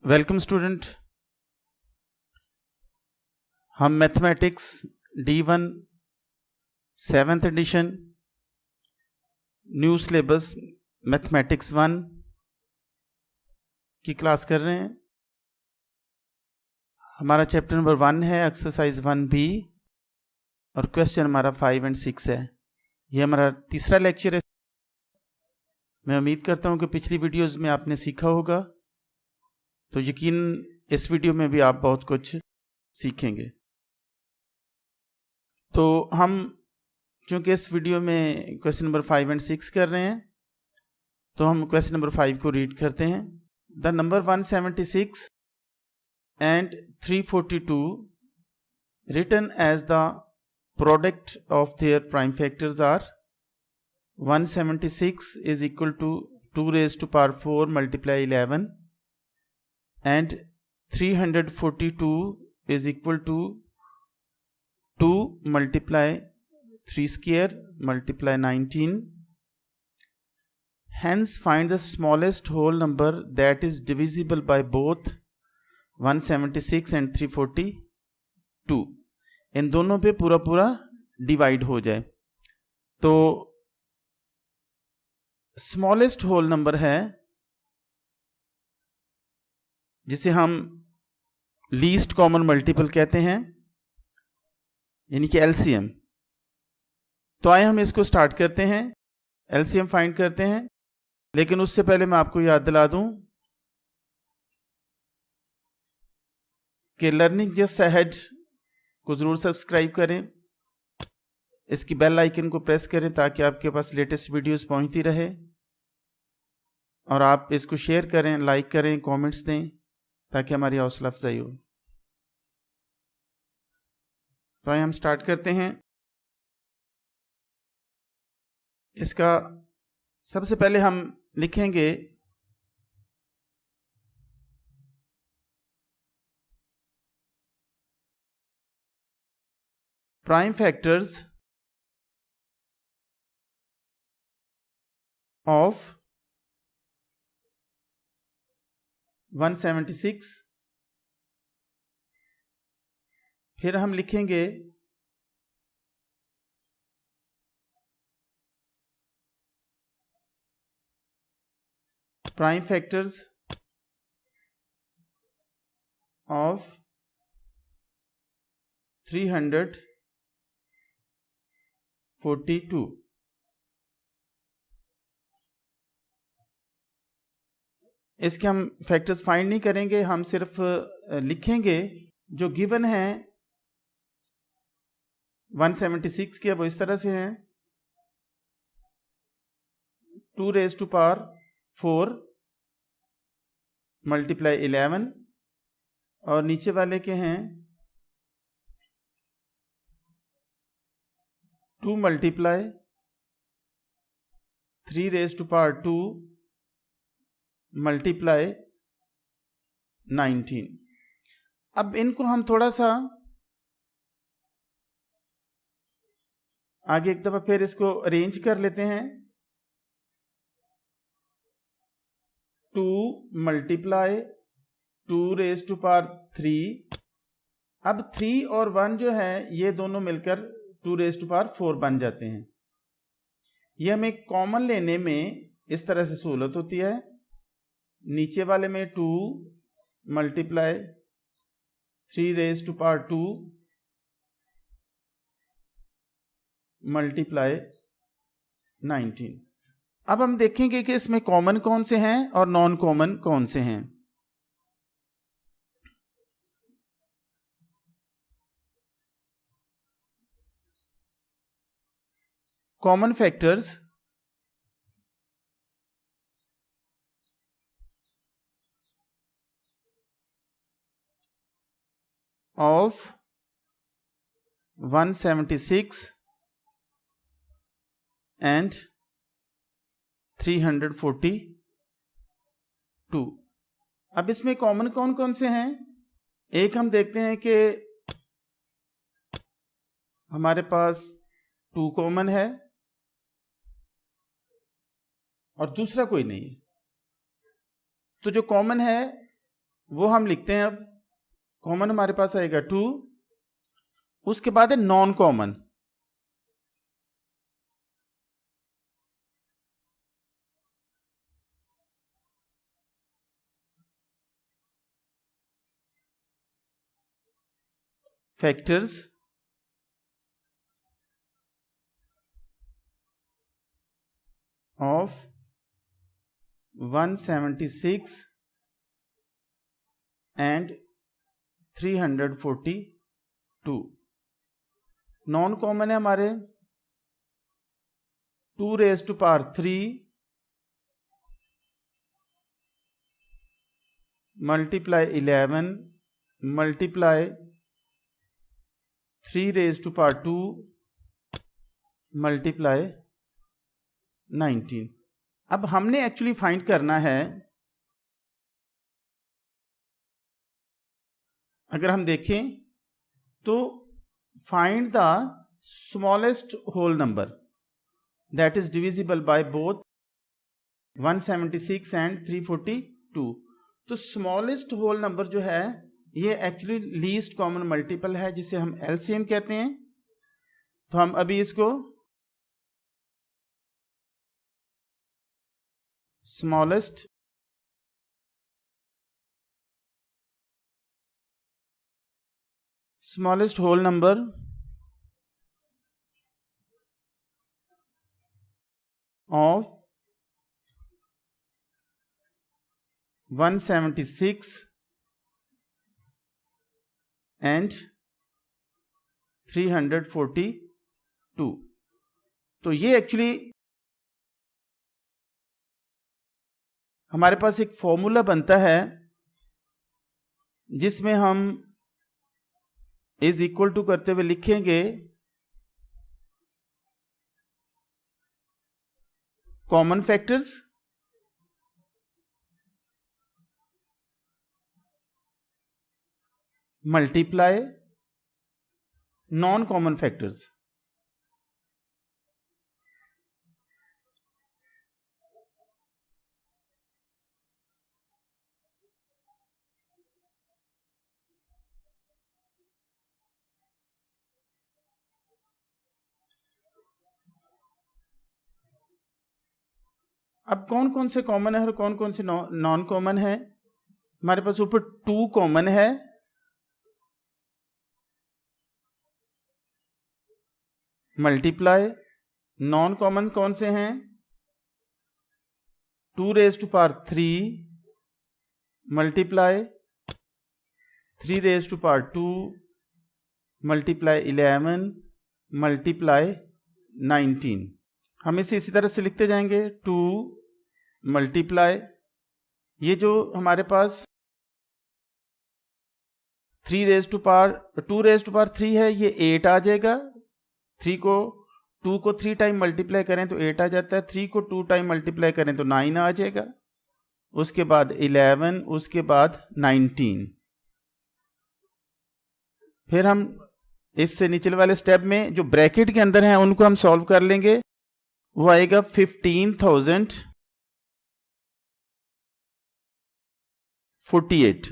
Welcome student. हम mathematics D1 7th edition new syllabus mathematics 1 की class कर रहे हैं। हमारा चैप्टर नंबर 1 है एक्सरसाइज 1B और क्वेश्चन हमारा 5 और 6 है। ये हमारा तीसरा लेक्चर है। मैं उम्मीद करता हूँ कि पिछली वीडियोस में आपने सीखा होगा, तो यकीन इस वीडियो में भी आप बहुत कुछ सीखेंगे। तो हम चूंकि इस वीडियो में क्वेश्चन नंबर 5 और 6 कर रहे हैं, तो हम क्वेश्चन नंबर 5 को रीड करते हैं। The number 176 and 342 written as the product of their prime factors are 176 is equal to 2 raised to power 4 multiply 11 and 342 is equal to 2 multiply 3 square multiply 19. Hence find the smallest whole number that is divisible by both 176 and 342. इन दोनों पे पूरा पूरा divide हो जाए। तो smallest whole number है जिसे हम लीस्ट कॉमन मल्टीपल कहते हैं, यानी कि एलसीएम। तो आइए हम इसको स्टार्ट करते हैं, एलसीएम फाइंड करते हैं। लेकिन उससे पहले मैं आपको याद दिला दूं कि लर्निंग जस्ट अहेड को जरूर सब्सक्राइब करें, इसकी बेल आइकन को प्रेस करें ताकि आपके पास लेटेस्ट वीडियोस पहुंचती रहे, और आप इसको शेयर करें, लाइक करें, कमेंट्स दें ताकि हमारी हौसला अफजाई हो। तो आइए हम स्टार्ट करते हैं। इसका सबसे पहले हम लिखेंगे प्राइम फैक्टर्स ऑफ 176, फिर हम लिखेंगे प्राइम फैक्टर्स ऑफ 342। इसके हम फैक्टर्स फाइंड नहीं करेंगे, हम सिर्फ लिखेंगे जो गिवन है 176 के, वो इस तरह से हैं 2 raised to power 4 multiply 11, और नीचे वाले के हैं 2 multiply 3 raised to power 2 multiply 19। अब इनको हम थोड़ा सा आगे एक दफा फिर इसको अरेंज कर लेते हैं। 2 multiply 2 raised to power 3। अब 3 और 1 जो है ये दोनों मिलकर 2 raised to power 4 बन जाते हैं। ये हमें कॉमन लेने में इस तरह से सहूलत होती है। नीचे वाले में 2 multiply 3 raised to power 2 multiply 19। अब हम देखेंगे कि इसमें कॉमन कौन से हैं और नॉन कॉमन कौन से हैं। Common factors of 176 and 342। अब इसमें कॉमन कौन कौन से हैं? एक हम देखते हैं कि हमारे पास 2 कॉमन है और दूसरा कोई नहीं है। तो जो कॉमन है वो हम लिखते हैं। अब कॉमन हमारे पास आएगा 2, उसके बाद है non common. Factors of 176 and 342। Non common है हमारे 2 raise to power 3 multiply 11 multiply 3 raise to power 2 multiply 19। अब हमने एक्चुअली फाइंड करना है, अगर हम देखें तो find the smallest whole number that is divisible by both 176 and 342। तो स्मॉलेस्ट होल नंबर जो है ये एक्चुअली लीस्ट कॉमन मल्टीपल है, जिसे हम एलसीएम कहते हैं। तो हम अभी इसको smallest whole number of 176 and 342। तो ये एक्चुअली हमारे पास एक फॉर्मूला बनता है जिसमें हम इज इक्वल टू करते हुए लिखेंगे common factors multiply non common factors. अब कौन कौन से कॉमन है और कौन कौन से नॉन कॉमन है? हमारे पास ऊपर 2 कॉमन है, मल्टीप्लाई नॉन कॉमन कौन से हैं? 2 raise to power 3 multiply 3 raise to power 2 multiply 11 multiply 19। हम इसे इसी तरह से लिखते जाएंगे 2 मल्टीप्लाई, ये जो हमारे पास 2 रेज़ टू पावर 3 है, ये 8 आ जाएगा। 2 को 3 टाइम मल्टीप्लाई करें तो 8 आ जाता है, 3 को 2 टाइम मल्टीप्लाई करें तो 9 आ जाएगा, उसके बाद 11, उसके बाद 19। फिर हम इससे निचले वाले स्टेप में जो ब्रैकेट के अंदर हैं उनको हम सॉल्व कर लेंगे, वो आएगा 15,048।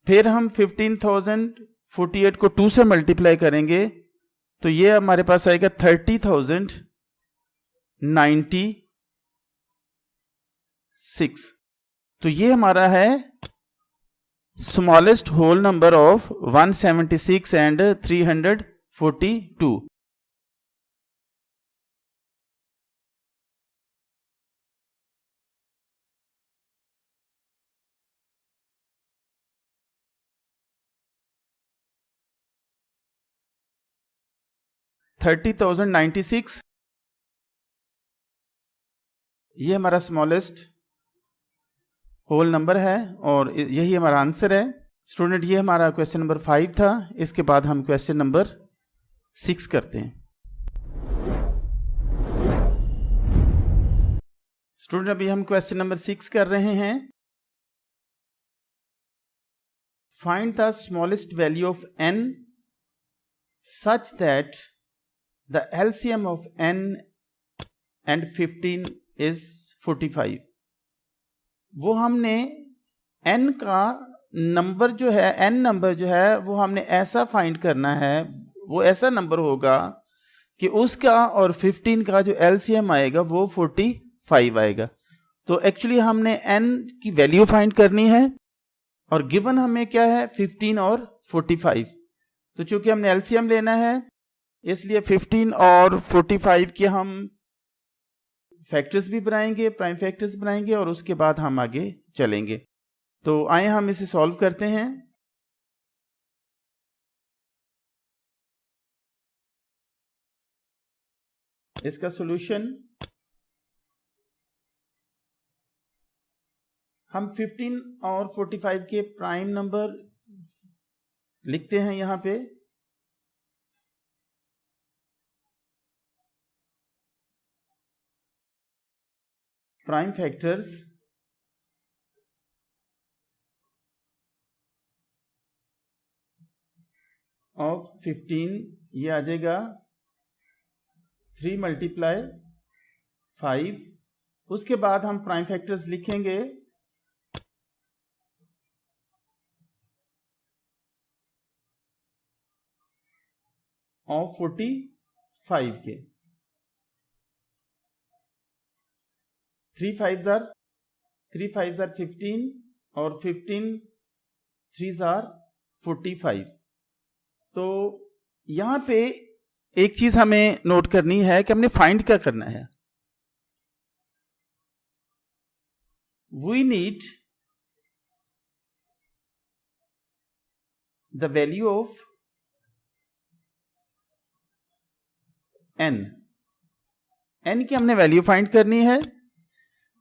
फिर हम 15,048 को 2 से मल्टीप्लाई करेंगे तो ये हमारे पास आएगा 30,096। तो ये हमारा है smallest whole number of 176 and 342। $30,096 ये हमारा स्मॉलेस्ट होल नंबर है और यही हमारा आंसर है। स्टूडेंट, ये हमारा क्वेश्चन नंबर 5 था। इसके बाद हम क्वेश्चन नंबर 6 करते हैं। स्टूडेंट, अभी हम क्वेश्चन नंबर 6 कर रहे हैं। Find the smallest value of n such that the LCM of n and 15 is 45। वो हमने n का नंबर जो है, n नंबर जो है वो हमने ऐसा फाइंड करना है, वो ऐसा नंबर होगा कि उसका और 15 का जो LCM आएगा वो 45 आएगा। तो एक्चुअली हमने n की वैल्यू फाइंड करनी है और गिवन हमें क्या है 15 और 45। तो चूंकि हमने LCM लेना है इसलिए 15 और 45 के हम फैक्टर्स भी बनाएंगे, प्राइम फैक्टर्स बनाएंगे और उसके बाद हम आगे चलेंगे। तो आए हम इसे सॉल्व करते हैं। इसका सॉल्यूशन हम 15 और 45 के प्राइम नंबर लिखते हैं यहां पे। प्राइम फैक्टर्स ऑफ 15 ये आ जाएगा 3 मल्टीप्लाई 5। उसके बाद हम प्राइम फैक्टर्स लिखेंगे ऑफ 45 के। 3 5 जार 15 और 15 3 जार 45। तो यहां पे एक चीज हमें नोट करनी है कि हमने फाइंड क्या करना है। We need the value of n की हमने वैल्यू फाइंड करनी है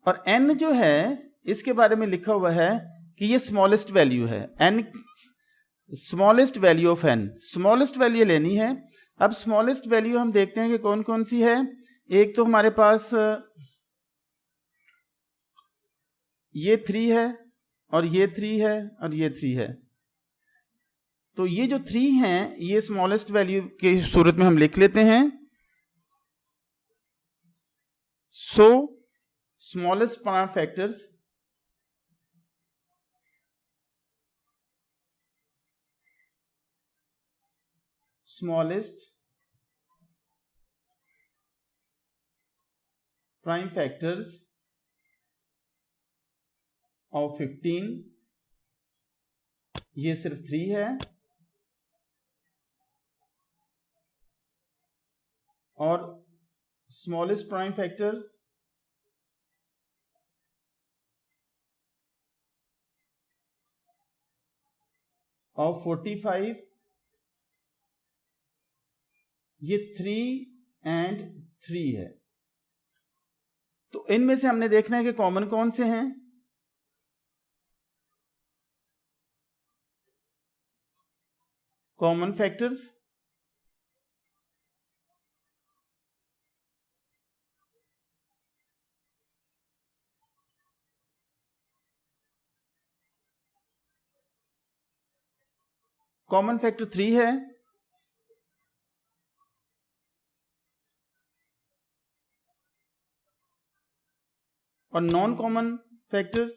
और n जो है इसके बारे में लिखा हुआ है कि ये स्मॉलेस्ट वैल्यू है। n smallest value of n, smallest value लेनी है। अब स्मॉलेस्ट वैल्यू हम देखते हैं कि कौन कौन सी है। एक तो हमारे पास ये 3 है और ये 3 है और ये 3 है। तो ये जो 3 हैं ये स्मॉलेस्ट वैल्यू की सूरत में हम लिख लेते हैं। सो smallest prime factors smallest prime factors of 15, ये सिर्फ 3 है और smallest prime factors of 45, ये 3 and 3 है। तो इनमें से हमने देखना है कि कॉमन कौन से हैं। कॉमन फैक्टर्स कॉमन फैक्टर 3 है और नॉन कॉमन फैक्टर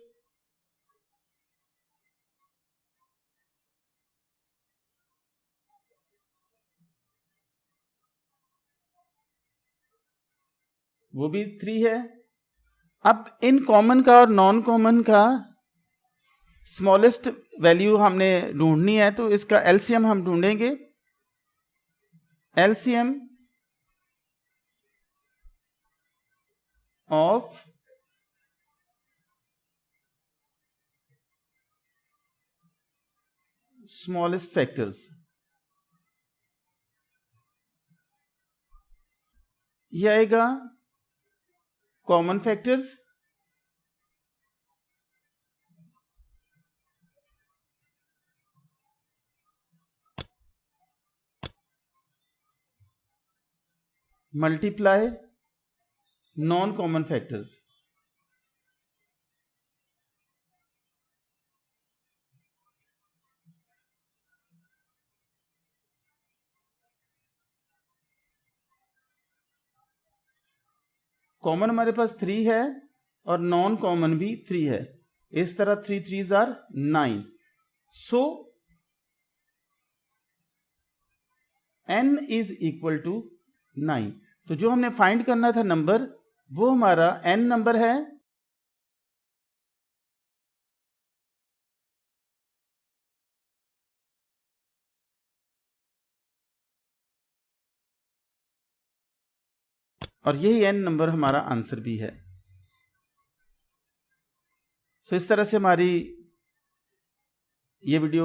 वो भी 3 है। अब इन कॉमन का और नॉन कॉमन का स्मॉलेस्ट वैल्यू हमने ढूंढनी है, तो इसका एलसीएम हम ढूंढेंगे। एलसीएम ऑफ स्मॉलेस्ट फैक्टर्स, ये आएगा common factors multiply non common factors. Common हमारे पास 3 है और नॉन कॉमन भी 3 है। इस तरह 3 3s are 9. So n is equal to 9. तो जो हमने फाइंड करना था नंबर वो हमारा n नंबर है और यही n नंबर हमारा आंसर भी है। सो इस तरह से हमारी ये वीडियो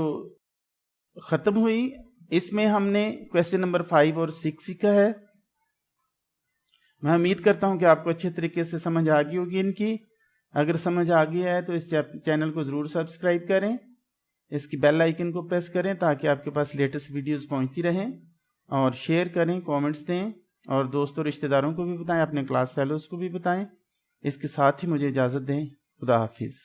ख़त्म हुई। इसमें हमने क्वेश्चन नंबर 5 और 6 सीखा है। मैं उम्मीद करता हूँ कि आपको अच्छे तरीके से समझ आ गई होगी इनकी। अगर समझ आ गया है तो इस चैनल को ज़रूर सब्सक्राइब करें, इसकी बेल आइकन को प्रेस करें ताकि आपके पास लेटेस्ट वीडियोस पहुँचती रहें, और शेयर करें, कमेंट्स दें और दोस्तों रिश्तेदारों को भी बताएं, अपने क्लास फेलोज़ को भी बताएं। इसके साथ ही मुझे इजाज़त दें। खुदा हाफिज़।